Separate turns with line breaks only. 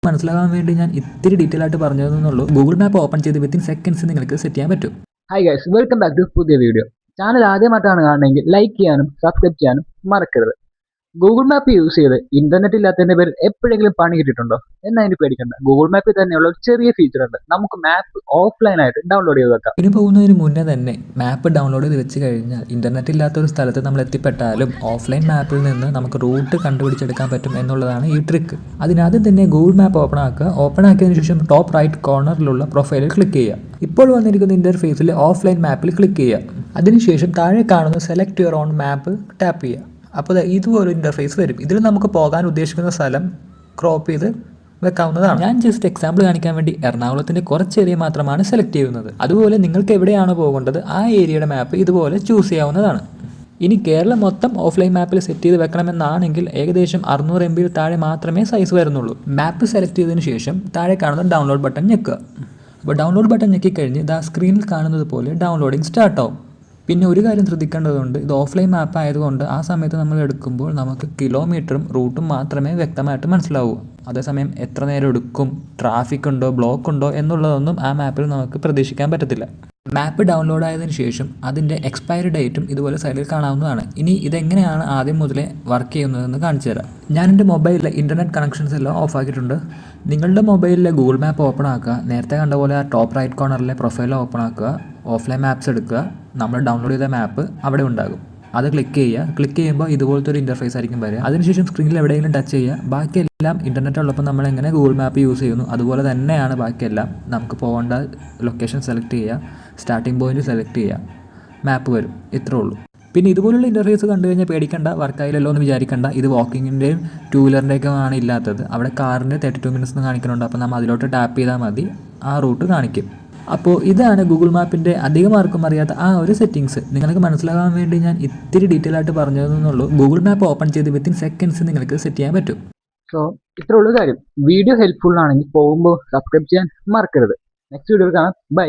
മനസ്സിലാകാൻ വേണ്ടി ഞാൻ ഇത്തിരി ഡീറ്റെയിൽ ആയിട്ട് പറഞ്ഞതെന്നുള്ളൂ. ഗൂഗിൾ മാപ്പ് ഓപ്പൺ ചെയ്ത് വിത്തിൻ സെക്കൻഡ്സ് നിങ്ങൾക്ക് സെറ്റ് ചെയ്യാൻ പറ്റും.
Hi guys, welcome back to പുതിയ വീഡിയോ. ചാനൽ ആദ്യമായിട്ടാണ് കാണണമെങ്കിൽ ലൈക്ക് ചെയ്യാനും സബ്സ്ക്രൈബ് ചെയ്യാനും മറക്കരുത്. ഗൂഗിൾ മാപ്പ് യൂസ് ചെയ്ത് ഇന്റർനെറ്റ് ഇല്ലാത്തതിന്റെ പേരിൽ എപ്പോഴെങ്കിലും പണി കിട്ടിയിട്ടുണ്ടോ? എന്നാൽ അതിന് പേടിക്കണ്ട. ഗൂഗിൾ മാപ്പിൽ തന്നെയുള്ള ഒരു ചെറിയ ഫീച്ചർ ഉണ്ട്. നമുക്ക് മാപ്പ് ഓഫ്ലൈൻ ആയിട്ട് ഡൗൺലോഡ് ചെയ്ത് വെക്കാം.
ഇതിന് പോകുന്നതിന് മുന്നേ തന്നെ മാപ്പ് ഡൗൺലോഡ് ചെയ്ത് വെച്ച് കഴിഞ്ഞാൽ ഇന്റർനെറ്റ് ഇല്ലാത്ത ഒരു സ്ഥലത്ത് നമ്മൾ എത്തിപ്പെട്ടാലും ഓഫ്ലൈൻ മാപ്പിൽ നിന്ന് നമുക്ക് റൂട്ട് കണ്ടുപിടിച്ചെടുക്കാൻ പറ്റും എന്നുള്ളതാണ് ഈ ട്രിക്ക്. അതിനാദ്യം തന്നെ ഗൂഗിൾ മാപ്പ് ഓപ്പൺ ആക്കുക. ഓപ്പൺ ആക്കിയതിനു ശേഷം ടോപ്പ് റൈറ്റ് കോർണറിലുള്ള പ്രൊഫൈലിൽ ക്ലിക്ക് ചെയ്യുക. ഇപ്പോൾ വന്നിരിക്കുന്ന ഇന്റർഫേസിൽ ഓഫ്ലൈൻ മാപ്പിൽ ക്ലിക്ക് ചെയ്യുക. അതിനുശേഷം താഴെ കാണുന്ന select your own map tap ചെയ്യുക. അപ്പോൾ ഇതുപോലെ ഇന്റർഫേസ് വരും. ഇതിൽ നമുക്ക് പോകാൻ ഉദ്ദേശിക്കുന്ന സ്ഥലം ക്രോപ്പ് ചെയ്ത് വെക്കാവുന്നതാണ്. ഞാൻ ജസ്റ്റ് എക്സാമ്പിൾ കാണിക്കാൻ വേണ്ടി എറണാകുളത്തിൻ്റെ കുറച്ച് ഏരിയ മാത്രമാണ് സെലക്ട് ചെയ്യുന്നത്. അതുപോലെ നിങ്ങൾക്ക് എവിടെയാണ് പോകേണ്ടത് ആ ഏരിയയുടെ മാപ്പ് ഇതുപോലെ ചൂസ് ചെയ്യാവുന്നതാണ്. ഇനി കേരളം മൊത്തം ഓഫ്ലൈൻ മാപ്പിൽ സെറ്റ് ചെയ്ത് വെക്കണമെന്നാണെങ്കിൽ ഏകദേശം 600 MB താഴെ മാത്രമേ സൈസ് വരുന്നുള്ളൂ. മാപ്പ് സെലക്ട് ചെയ്തതിന് ശേഷം താഴെ കാണുന്ന ഡൗൺലോഡ് ബട്ടൺ ഞെക്കുക. അപ്പോൾ ഡൗൺലോഡ് ബട്ടൺ ഞെക്കിക്കഴിഞ്ഞ് സ്ക്രീനിൽ കാണുന്നത് പോലെ ഡൗൺലോഡിങ് സ്റ്റാർട്ടാവും. പിന്നെ ഒരു കാര്യം ശ്രദ്ധിക്കേണ്ടതുണ്ട്, ഇത് ഓഫ്ലൈൻ മാപ്പ് ആയതുകൊണ്ട് ആ സമയത്ത് നമ്മൾ എടുക്കുമ്പോൾ നമുക്ക് കിലോമീറ്ററും റൂട്ടും മാത്രമേ വ്യക്തമായിട്ട് മനസ്സിലാവൂ. അതേസമയം എത്ര നേരം എടുക്കും, ട്രാഫിക് ഉണ്ടോ, ബ്ലോക്ക് ഉണ്ടോ എന്നുള്ളതൊന്നും ആ മാപ്പിൽ നമുക്ക് പ്രതീക്ഷിക്കാൻ പറ്റത്തില്ല. മാപ്പ് ഡൗൺലോഡ് ആയതിനു ശേഷം അതിൻ്റെ എക്സ്പയറി ഡേറ്റും ഇതുപോലെ സൈഡിൽ കാണാവുന്നതാണ്. ഇനി ഇതെങ്ങനെയാണ് ആദ്യം മുതലേ വർക്ക് ചെയ്യുന്നതെന്ന് കാണിച്ചു തരാം. ഞാൻ എൻ്റെ മൊബൈലിലെ ഇൻ്റർനെറ്റ് കണക്ഷൻസ് എല്ലാം ഓഫ് ആക്കിയിട്ടുണ്ട്. നിങ്ങളുടെ മൊബൈലിലെ ഗൂഗിൾ മാപ്പ് ഓപ്പൺ ആക്കുക. നേരത്തെ കണ്ട പോലെ ആ ടോപ്പ് റൈറ്റ് കോർണറിലെ പ്രൊഫൈൽ ഓപ്പൺ ആക്കുക. ഓഫ്ലൈൻ മാപ്സ് എടുക്കുക. നമ്മൾ ഡൗൺലോഡ് ചെയ്ത മാപ്പ് അവിടെ ഉണ്ടാകും. അത് ക്ലിക്ക് ചെയ്യുക. ക്ലിക്ക് ചെയ്യുമ്പോൾ ഇതുപോലത്തെ ഒരു ഇൻ്റർഫേസ് ആയിരിക്കും വരിക. അതിനുശേഷം സ്ക്രീനിൽ എവിടെയെങ്കിലും ടച്ച് ചെയ്യുക. ബാക്കിയെല്ലാം ഇൻ്റർനെറ്റ് ഉള്ളപ്പോൾ നമ്മൾ എങ്ങനെ ഗൂഗിൾ മാപ്പ് യൂസ് ചെയ്യുന്നു അതുപോലെ തന്നെയാണ് ബാക്കിയെല്ലാം. നമുക്ക് പോകേണ്ട ലൊക്കേഷൻ സെലക്ട് ചെയ്യുക, സ്റ്റാർട്ടിംഗ് പോയിന്റ് സെലക്ട് ചെയ്യുക, മാപ്പ് വരും. ഇത്രേ ഉള്ളൂ. പിന്നെ ഇതുപോലുള്ള ഇൻ്റർഫേസ് കണ്ടു കഴിഞ്ഞാൽ പേടിക്കണ്ട, വർക്കായില്ലല്ലോ എന്ന് വിചാരിക്കണ്ട. ഇത് വാക്കിങ്ങിൻ്റെയും ടൂ വീലറിൻ്റെയൊക്കെ ആണ് ഇല്ലാത്തത്. അവിടെ കാറിൻ്റെ 32 minutes എന്ന് കാണിക്കുന്നുണ്ട്. അപ്പോൾ നമ്മൾ അതിലോട്ട് ടാപ്പ് ചെയ്താൽ മതി, ആ റൂട്ട് കാണിക്കും. അപ്പോൾ ഇതാണ് ഗൂഗിൾ മാപ്പിൻ്റെ അധികം ആർക്കും അറിയാത്ത ആ ഒരു സെറ്റിങ്സ്. നിങ്ങൾക്ക് മനസ്സിലാകാൻ വേണ്ടി ഞാൻ ഇത്തിരി ഡീറ്റെയിൽ ആയിട്ട് പറഞ്ഞതെന്നുള്ളൂ. ഗൂഗിൾ മാപ്പ് ഓപ്പൺ ചെയ്ത് വിത്തിൻ സെക്കൻഡ്സ് നിങ്ങൾക്ക് സെറ്റ് ചെയ്യാൻ പറ്റും.
സോ ഇത്രേ ഉള്ളൂ കാര്യം. വീഡിയോ ഹെൽപ്ഫുൾ ആണെങ്കിൽ പോകുമ്പോൾ സബ്സ്ക്രൈബ് ചെയ്യാൻ മറക്കരുത്. നെക്സ്റ്റ് വീഡിയോയിൽ കാണാം. ബൈ.